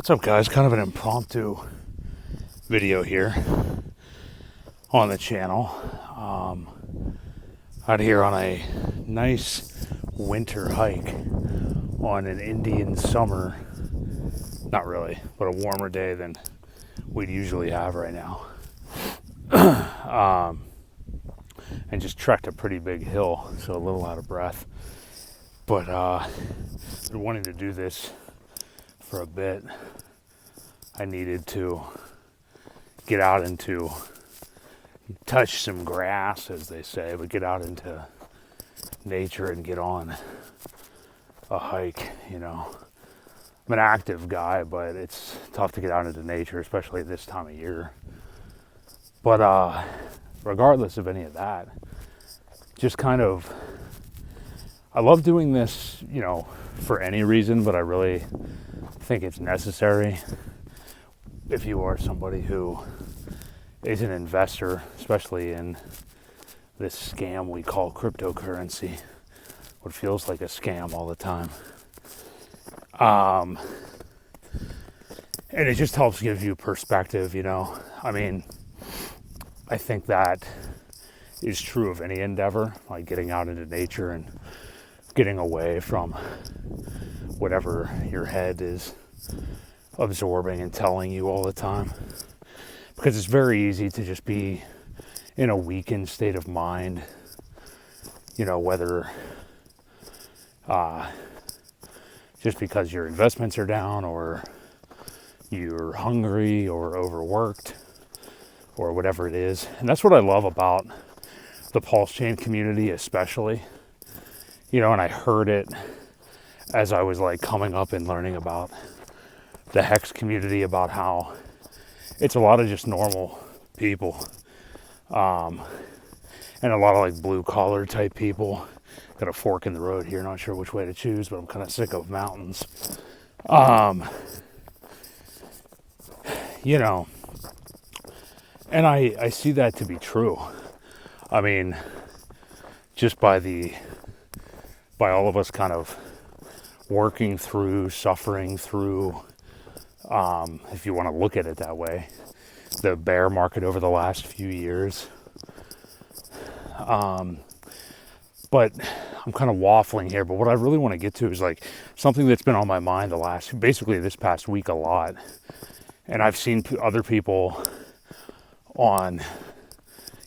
What's up, guys? Kind of an impromptu video here on the channel. Out here on a nice winter hike on an Indian summer, not really, but a warmer day than we'd usually have right now. And just trekked a pretty big hill, so a little out of breath. But been wanting to do this for a bit. I needed to get out into, touch some grass, as they say, but get out into nature and get on a hike, you know. I'm an active guy, but it's tough to get out into nature, especially this time of year. But regardless of any of that, just kind of, I love doing this, you know, for any reason, but I really think it's necessary if you are somebody who is an investor, especially in this scam we call cryptocurrency, what feels like a scam all the time. And it just helps give you perspective, you know. I mean, I think that is true of any endeavor, like getting out into nature and getting away from whatever your head is absorbing and telling you all the time. Because it's very easy to just be in a weakened state of mind, you know, whether just because your investments are down or you're hungry or overworked or whatever it is. And that's what I love about the Pulse Chain community especially. You know, and I heard it as I was like coming up and learning about the Hex community, about how it's a lot of just normal people, and a lot of like blue collar type people. Got a fork in the road here, not sure which way to choose, but I'm kind of sick of mountains. You know, and I see that to be true. I mean, just by all of us kind of working through, suffering through, if you want to look at it that way, the bear market over the last few years. But I'm kind of waffling here, but what I really want to get to is like something that's been on my mind basically this past week a lot. And I've seen other people on,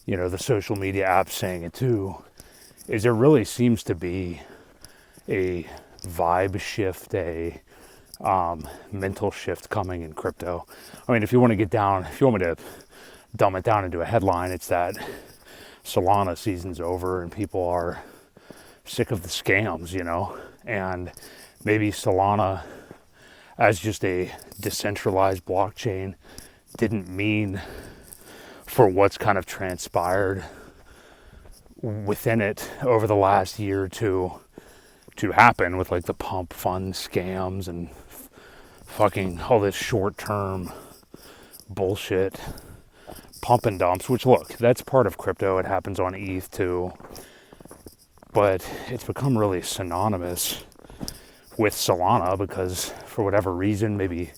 you know, the social media apps saying it too, is there really seems to be a vibe shift, a mental shift coming in crypto. I mean, if you want me to dumb it down into a headline, it's that Solana season's over and people are sick of the scams, you know, and maybe Solana as just a decentralized blockchain didn't mean for what's kind of transpired within it over the last year or two to happen with like the pump fund scams and fucking all this short-term bullshit pump and dumps, which look, that's part of crypto. It happens on ETH too, but it's become really synonymous with Solana because for whatever reason, maybe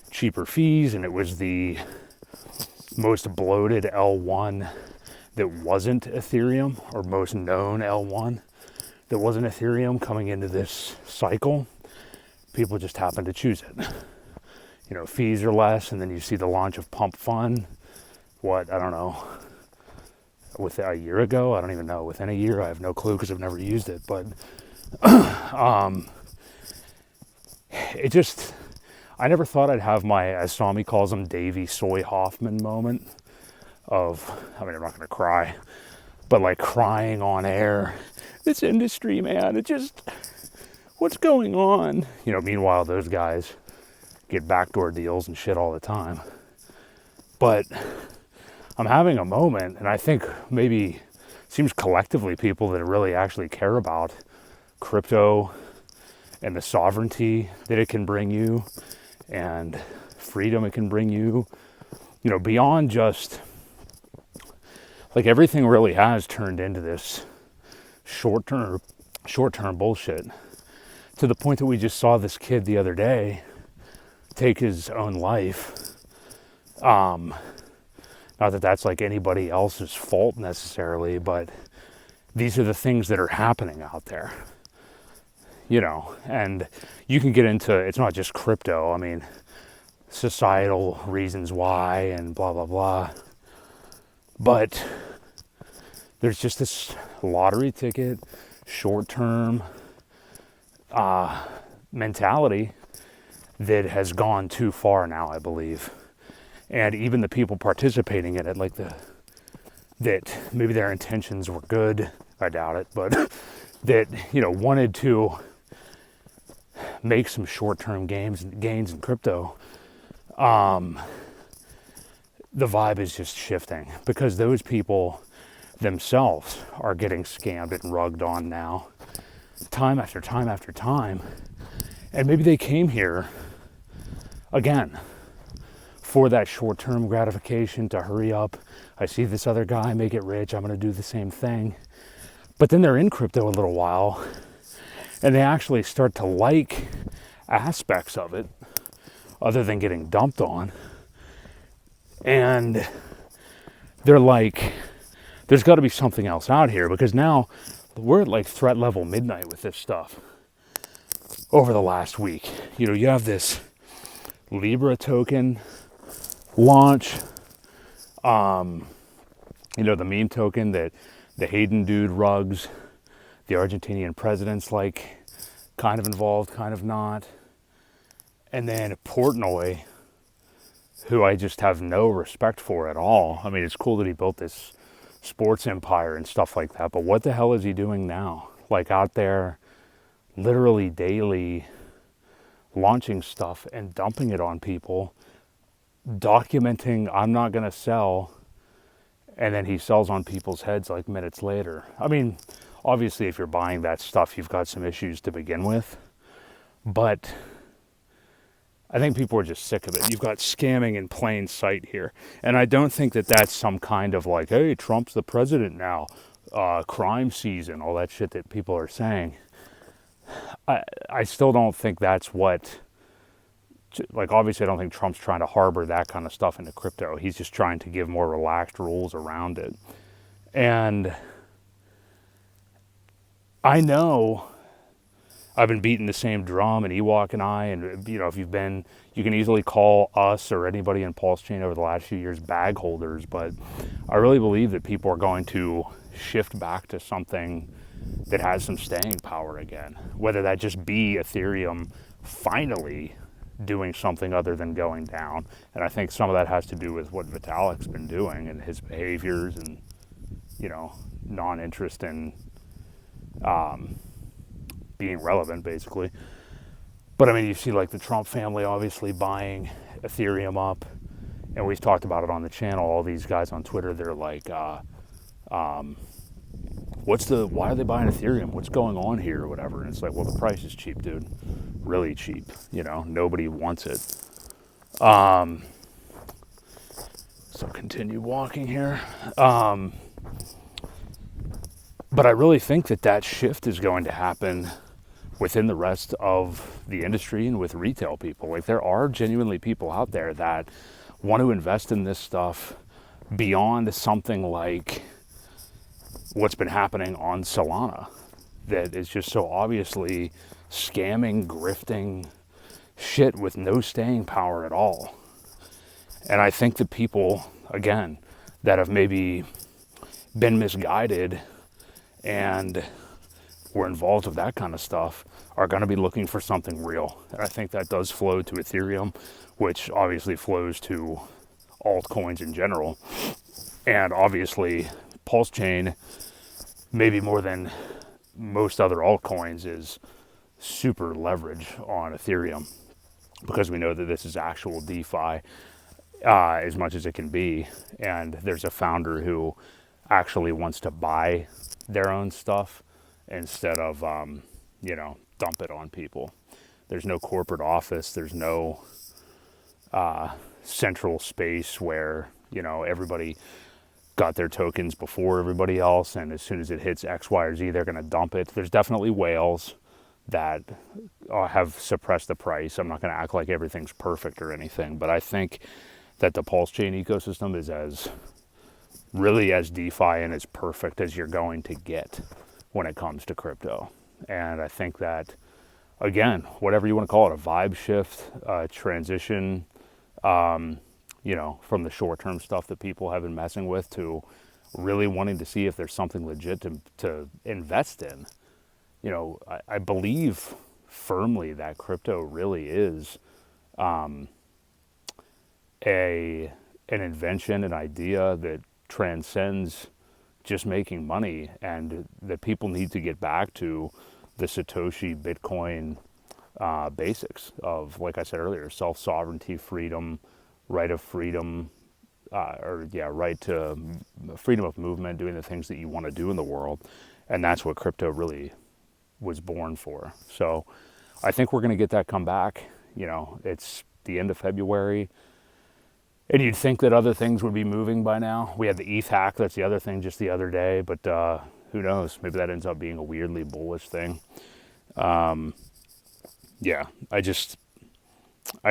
cheaper fees, and it was the most bloated L1 that wasn't Ethereum, or most known L1 that wasn't Ethereum coming into this cycle. People just happened to choose it. You know, fees are less, and then you see the launch of Pump Fund. I don't know, with a year ago? I don't even know. Within a year? I have no clue because I've never used it. But it just, I never thought I'd have my, as Tommy calls him, Davey Soy Hoffman moment of, I mean, I'm not going to cry, but like crying on air. This industry, man, it just, what's going on? You know, meanwhile, those guys get backdoor deals and shit all the time. But I'm having a moment, and I think maybe seems collectively people that really actually care about crypto and the sovereignty that it can bring you and freedom it can bring you, you know, beyond just, like everything really has turned into this short-term bullshit, to the point that we just saw this kid the other day take his own life. Not that that's like anybody else's fault necessarily, but these are the things that are happening out there, and you can get into, it's not just crypto. I mean, societal reasons why and blah, blah, blah. But there's just this lottery ticket, short-term mentality that has gone too far now, I believe. And even the people participating in it, like that maybe their intentions were good, I doubt it, but that, wanted to make some short-term gains in crypto, the vibe is just shifting because those people themselves are getting scammed and rugged on now, time after time after time. And maybe they came here, again, for that short-term gratification, to hurry up. I see this other guy make it rich, I'm going to do the same thing. But then they're in crypto a little while, and they actually start to like aspects of it, other than getting dumped on. And they're like, there's got to be something else out here, because now we're at like threat level midnight with this stuff over the last week. You have this Libra token launch, the meme token that the Hayden dude rugs, the Argentinian president's like kind of involved, kind of not. And then Portnoy, who I just have no respect for at all. I mean, it's cool that he built this sports empire and stuff like that, but what the hell is he doing now? Like out there literally daily launching stuff and dumping it on people, documenting, I'm not going to sell, and then he sells on people's heads like minutes later. I mean, obviously if you're buying that stuff, you've got some issues to begin with, but I think people are just sick of it. You've got scamming in plain sight here. And I don't think that that's some kind of like, hey, Trump's the president now, crime season, all that shit that people are saying. I still don't think that's what, like, obviously I don't think Trump's trying to harbor that kind of stuff into crypto. He's just trying to give more relaxed rules around it. And I know I've been beating the same drum, and Ewok and I, and if you've been, you can easily call us or anybody in Pulse Chain over the last few years bag holders, but I really believe that people are going to shift back to something that has some staying power again, whether that just be Ethereum finally doing something other than going down. And I think some of that has to do with what Vitalik's been doing and his behaviors and, non-interest in being relevant, basically. But I mean, you see like the Trump family obviously buying Ethereum up, and we've talked about it on the channel. All these guys on Twitter, they're like, why are they buying Ethereum? What's going on here or whatever? And it's like, well, the price is cheap, dude. Really cheap. Nobody wants it. So continue walking here. But I really think that shift is going to happen within the rest of the industry and with retail people. Like, there are genuinely people out there that want to invest in this stuff beyond something like what's been happening on Solana, that is just so obviously scamming, grifting shit with no staying power at all. And I think that people, again, that have maybe been misguided and were involved with that kind of stuff are going to be looking for something real. And I think that does flow to Ethereum, which obviously flows to altcoins in general. And obviously Pulse Chain, maybe more than most other altcoins, is super leverage on Ethereum, because we know that this is actual DeFi as much as it can be. And there's a founder who actually wants to buy their own stuff instead of, dump it on people. There's no corporate office. There's no central space where, everybody got their tokens before everybody else, and as soon as it hits X, Y, or Z, they're going to dump it. There's definitely whales, that have suppressed the price. I'm not going to act like everything's perfect or anything, but I think that the Pulse chain ecosystem is really as DeFi and as perfect as you're going to get when it comes to crypto. And I think that, again, whatever you want to call it, a vibe shift, transition, from the short-term stuff that people have been messing with to really wanting to see if there's something legit to invest in. I believe firmly that crypto really is an invention, an idea that transcends just making money, and that people need to get back to the Satoshi Bitcoin basics of, like I said earlier, self-sovereignty, freedom, right of freedom, right to freedom of movement, doing the things that you want to do in the world. And that's what crypto really was born for. So I think we're going to get that come back. It's the end of February, and you'd think that other things would be moving by now. We had the ETH hack, that's the other thing, just the other day, but who knows? Maybe that ends up being a weirdly bullish thing. I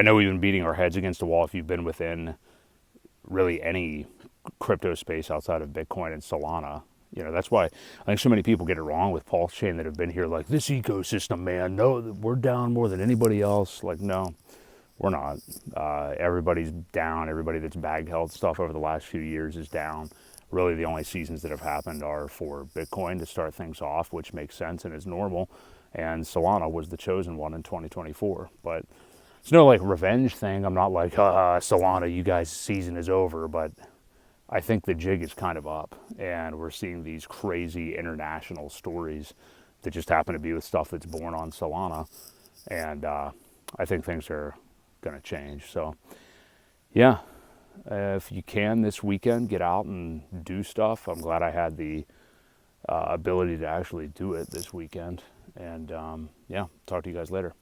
know we've been beating our heads against the wall if you've been within really any crypto space outside of Bitcoin and Solana. That's why I think so many people get it wrong with Pulse Chain that have been here, like, this ecosystem, man, no, we're down more than anybody else. Like, no, we're not. Everybody's down. Everybody that's bag held stuff over the last few years is down. Really, the only seasons that have happened are for Bitcoin to start things off, which makes sense and is normal. And Solana was the chosen one in 2024. But it's no like revenge thing. I'm not like, Solana, you guys' season is over. But I think the jig is kind of up, and we're seeing these crazy international stories that just happen to be with stuff that's born on Solana. And I think things are going to change. So, yeah, if you can this weekend, get out and do stuff. I'm glad I had the ability to actually do it this weekend. And, talk to you guys later.